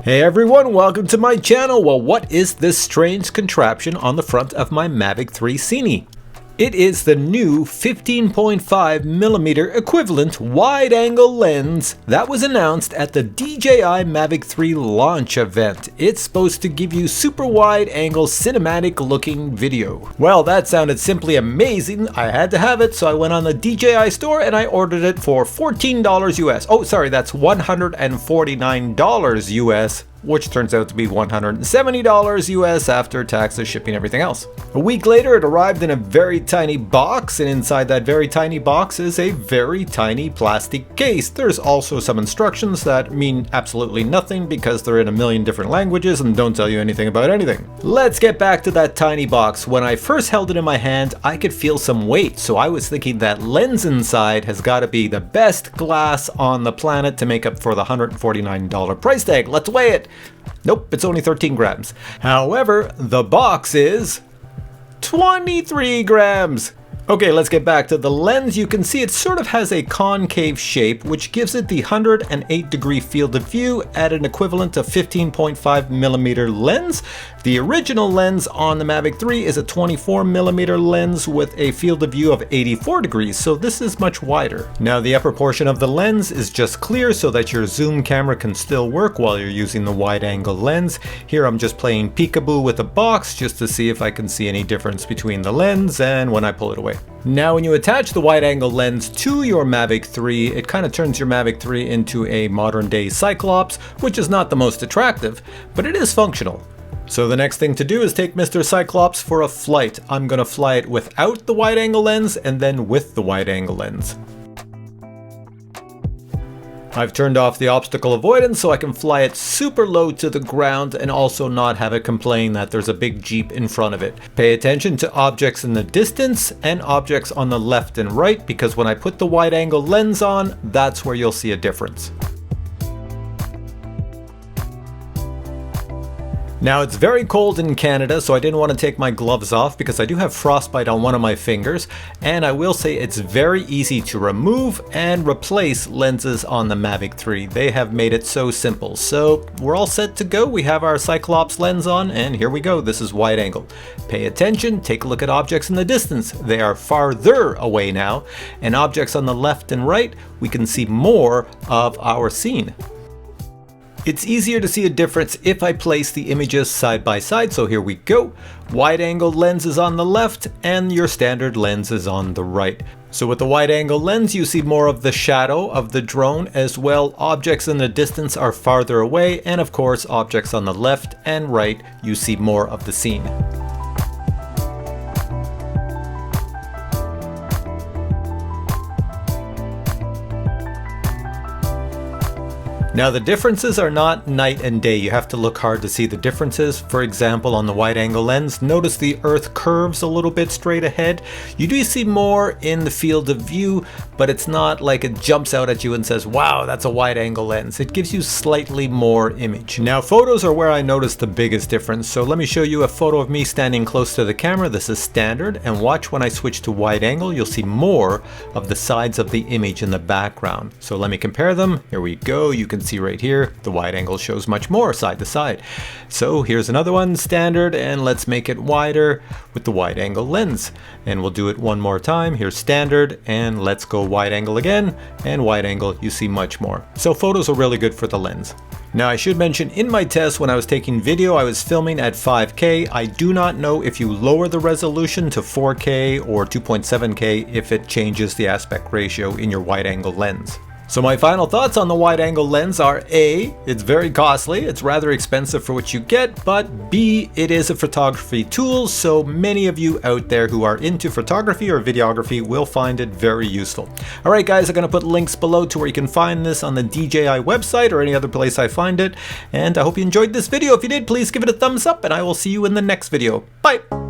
Hey everyone, welcome to my channel. Well, what is this strange contraption on the front of my Mavic 3 Cine? It is the new 15.5mm equivalent wide-angle lens that was announced at the DJI Mavic 3 launch event. It's supposed to give you super wide-angle cinematic looking video. Well, that sounded simply amazing. I had to have it, so I went on the DJI store and I ordered it for $14 US. Oh, sorry, that's $149 US. Which turns out to be $170 US after taxes, shipping, everything else. A week later, it arrived in a very tiny box, and inside that very tiny box is a very tiny plastic case. There's also some instructions that mean absolutely nothing because they're in a million different languages and don't tell you anything about anything. Let's get back to that tiny box. When I first held it in my hand, I could feel some weight, so I was thinking that lens inside has got to be the best glass on the planet to make up for the $149 price tag. Let's weigh it. Nope, it's only 13 grams. However, the box is 23 grams. Okay, let's get back to the lens. You can see it sort of has a concave shape, which gives it the 108-degree field of view at an equivalent of 15.5mm lens. The original lens on the Mavic 3 is a 24mm lens with a field of view of 84 degrees, so this is much wider. Now, the upper portion of the lens is just clear so that your zoom camera can still work while you're using the wide-angle lens. Here I'm just playing peekaboo with the box just to see if I can see any difference between the lens and when I pull it away. Now, when you attach the wide-angle lens to your Mavic 3, it kind of turns your Mavic 3 into a modern-day Cyclops, which is not the most attractive, but it is functional. So the next thing to do is take Mr. Cyclops for a flight. I'm going to fly it without the wide-angle lens and then with the wide-angle lens. I've turned off the obstacle avoidance so I can fly it super low to the ground and also not have it complain that there's a big Jeep in front of it. Pay attention to objects in the distance and objects on the left and right, because when I put the wide-angle lens on, that's where you'll see a difference. Now, it's very cold in Canada, so I didn't want to take my gloves off because I do have frostbite on one of my fingers, and I will say it's very easy to remove and replace lenses on the Mavic 3. They have made it so simple. So we're all set to go. We have our Cyclops lens on, and here we go. This is wide angle. Pay attention, take a look at objects in the distance. They are farther away now, and objects on the left and right, we can see more of our scene. It's easier to see a difference if I place the images side by side, so here we go. Wide-angle lens is on the left and your standard lens is on the right. So with the wide-angle lens, you see more of the shadow of the drone, as well objects in the distance are farther away, and of course objects on the left and right, you see more of the scene. Now, the differences are not night and day. You have to look hard to see the differences. For example, on the wide-angle lens, notice the Earth curves a little bit straight ahead. You do see more in the field of view, but it's not like it jumps out at you and says, wow, that's a wide-angle lens. It gives you slightly more image. Now, photos are where I notice the biggest difference. So let me show you a photo of me standing close to the camera. This is standard, and watch when I switch to wide-angle, you'll see more of the sides of the image in the background. So let me compare them. Here we go. You can see right here, the wide angle shows much more side to side. So here's another one, standard, and let's make it wider with the wide angle lens. And we'll do it one more time. Here's standard, and let's go wide angle again, and wide angle, you see much more. So photos are really good for the lens. Now, I should mention, in my test when I was taking video, I was filming at 5K. I do not know if you lower the resolution to 4K or 2.7K if it changes the aspect ratio in your wide angle lens. So my final thoughts on the wide-angle lens are A, it's very costly, it's rather expensive for what you get, but B, it is a photography tool, so many of you out there who are into photography or videography will find it very useful. Alright guys, I'm going to put links below to where you can find this on the DJI website or any other place I find it, and I hope you enjoyed this video. If you did, please give it a thumbs up, and I will see you in the next video. Bye!